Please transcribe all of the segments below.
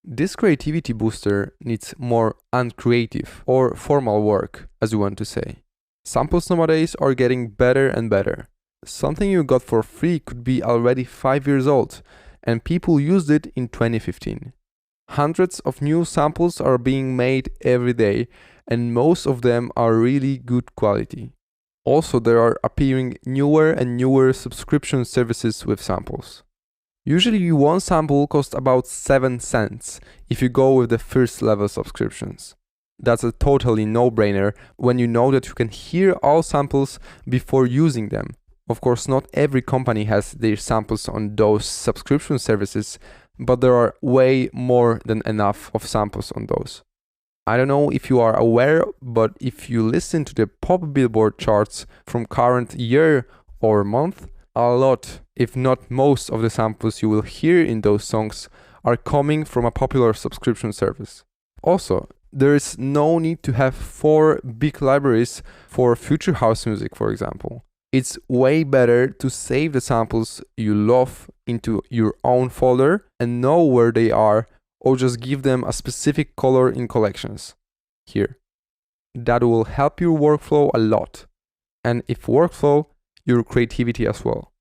This creativity booster needs more uncreative or formal work, as you want to say. Samples nowadays are getting better and better. Something you got for free could be already 5 years old, and people used it in 2015. Hundreds of new samples are being made every day, and most of them are really good quality. Also, there are appearing newer and newer subscription services with samples. Usually one sample costs about 7 cents if you go with the first level subscriptions. That's a totally no-brainer when you know that you can hear all samples before using them. Of course, not every company has their samples on those subscription services, but there are way more than enough of samples on those. I don't know if you are aware, but if you listen to the pop Billboard charts from current year or month, a lot, if not most of the samples you will hear in those songs are coming from a popular subscription service. Also, there is no need to have 4 big libraries for future house music, for example. It's way better to save the samples you love into your own folder and know where they are, or just give them a specific color in collections. Here. That will help your workflow a lot. And if workflow, your creativity as well.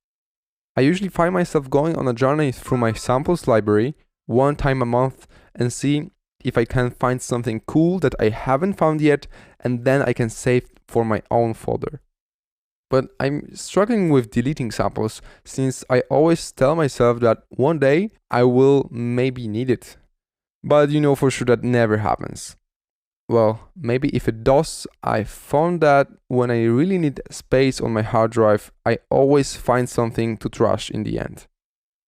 I usually find myself going on a journey through my samples library one time a month and see if I can find something cool that I haven't found yet, and then I can save for my own folder. But I'm struggling with deleting samples since I always tell myself that one day I will maybe need it. But you know for sure that never happens. Well, maybe if it does, I found that when I really need space on my hard drive, I always find something to trash in the end.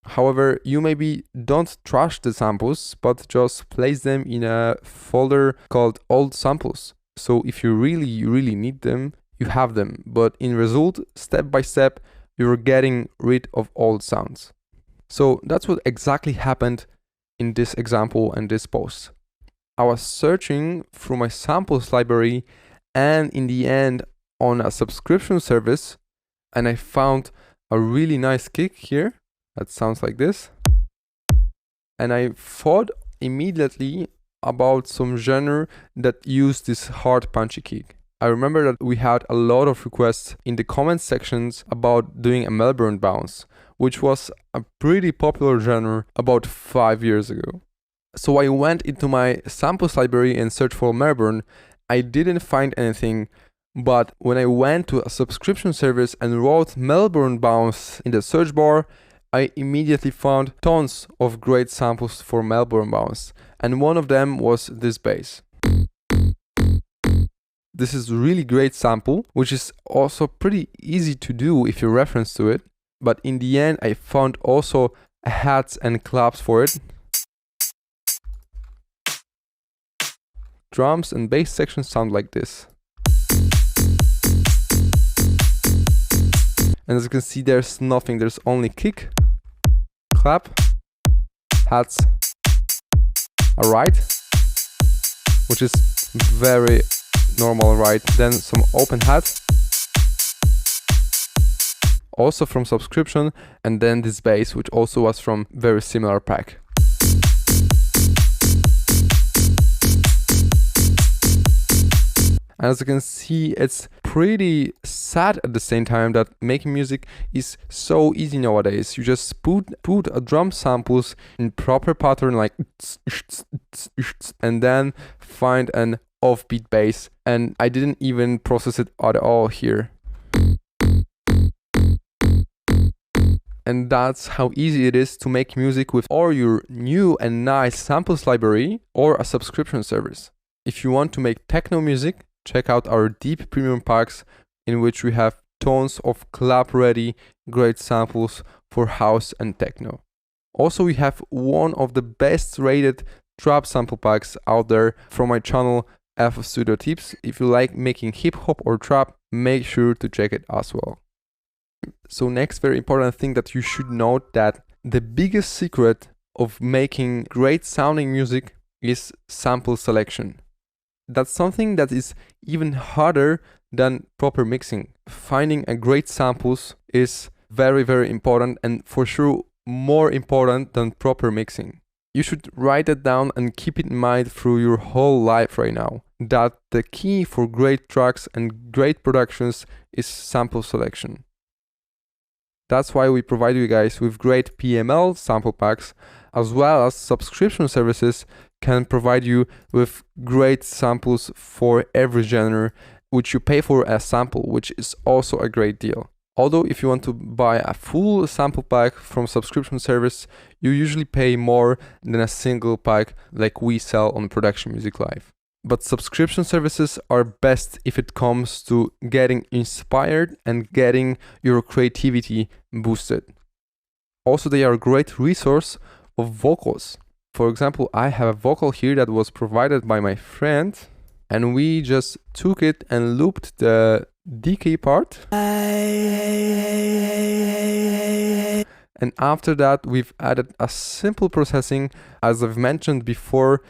However, you maybe don't trash the samples, but just place them in a folder called old samples. So if you really need them, you have them. But in result, step by step, you're getting rid of old sounds. So that's what exactly happened in this example and this post. I was searching through my samples library and in the end on a subscription service, and I found a really nice kick here that sounds like this. And I thought immediately about some genre that used this hard punchy kick. I remember that we had a lot of requests in the comment sections about doing a Melbourne bounce, which was a pretty popular genre about 5 years ago. So I went into my samples library and searched for Melbourne. I didn't find anything, but when I went to a subscription service and wrote Melbourne bounce in the search bar, I immediately found tons of great samples for Melbourne bounce, and one of them was this bass. This is a really great sample, which is also pretty easy to do if you reference to it, but in the end I found also hats and claps for it. Drums and bass sections sound like this. And as you can see, there's nothing, there's only kick, clap, hats, a ride, which is very normal ride, then some open hat, also from subscription, and then this bass, which also was from very similar pack. As you can see, it's pretty sad at the same time that making music is so easy nowadays. You just put a drum samples in proper pattern like and then find an offbeat bass, and I didn't even process it at all here. And that's how easy it is to make music with or your new and nice samples library or a subscription service. If you want to make techno music, check out our deep premium packs in which we have tons of clap ready great samples for house and techno. Also, we have one of the best rated trap sample packs out there from my channel FF Studio Tips. If you like making hip hop or trap, make sure to check it as well. So next very important thing that you should note, that the biggest secret of making great sounding music is sample selection. That's something that is even harder than proper mixing. Finding a great samples is very important, and for sure more important than proper mixing. You should write it down and keep it in mind through your whole life right now, that the key for great tracks and great productions is sample selection. That's why we provide you guys with great PML sample packs, as well as subscription services can provide you with great samples for every genre, which you pay for a sample, which is also a great deal. Although if you want to buy a full sample pack from subscription service, you usually pay more than a single pack like we sell on Production Music Live. But subscription services are best if it comes to getting inspired and getting your creativity boosted. Also, they are a great resource of vocals. For example, I have a vocal here that was provided by my friend, and we just took it and looped the decay part. And after that, we've added a simple processing, as I've mentioned before,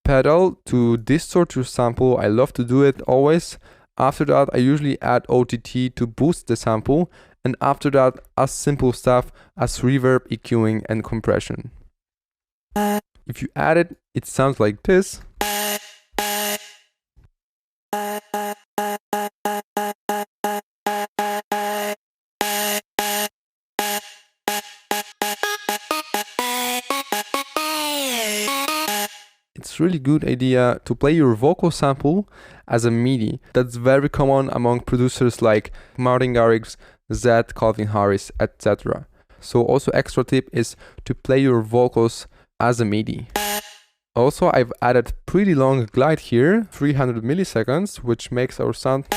pedal to distort your sample. I love to do it always. After that, I usually add OTT to boost the sample, and after that, as simple stuff as reverb, EQing, and compression. If you add it, it sounds like this. It's really good idea to play your vocal sample as a MIDI. That's very common among producers like Martin Garrix, Zed, Calvin Harris, etc. So also extra tip is to play your vocals as a MIDI. Also, I've added pretty long glide here, 300 milliseconds, which makes our sound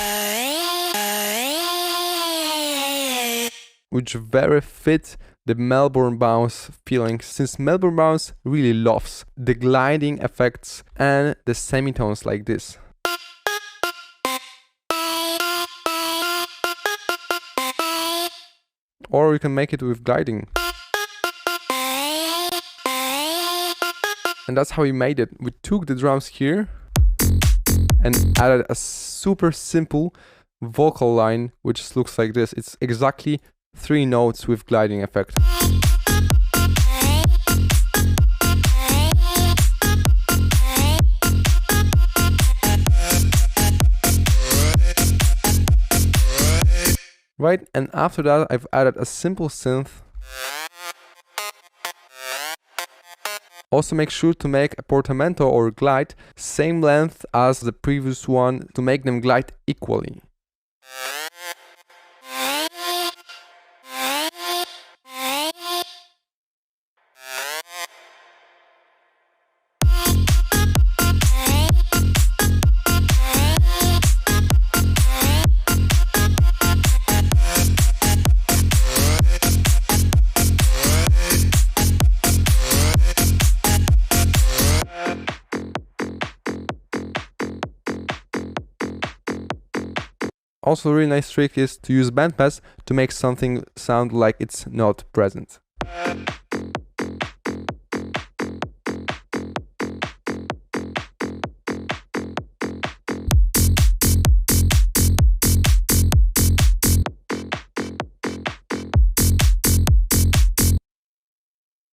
which very fit the Melbourne bounce feeling, since Melbourne bounce really loves the gliding effects and the semitones like this. Or you can make it with gliding. And that's how we made it. We took the drums here and added a super simple vocal line, which looks like this. It's exactly 3 notes with gliding effect. Right, and after that I've added a simple synth. Also make sure to make a portamento or glide same length as the previous one to make them glide equally. Also, a really nice trick is to use bandpass to make something sound like it's not present.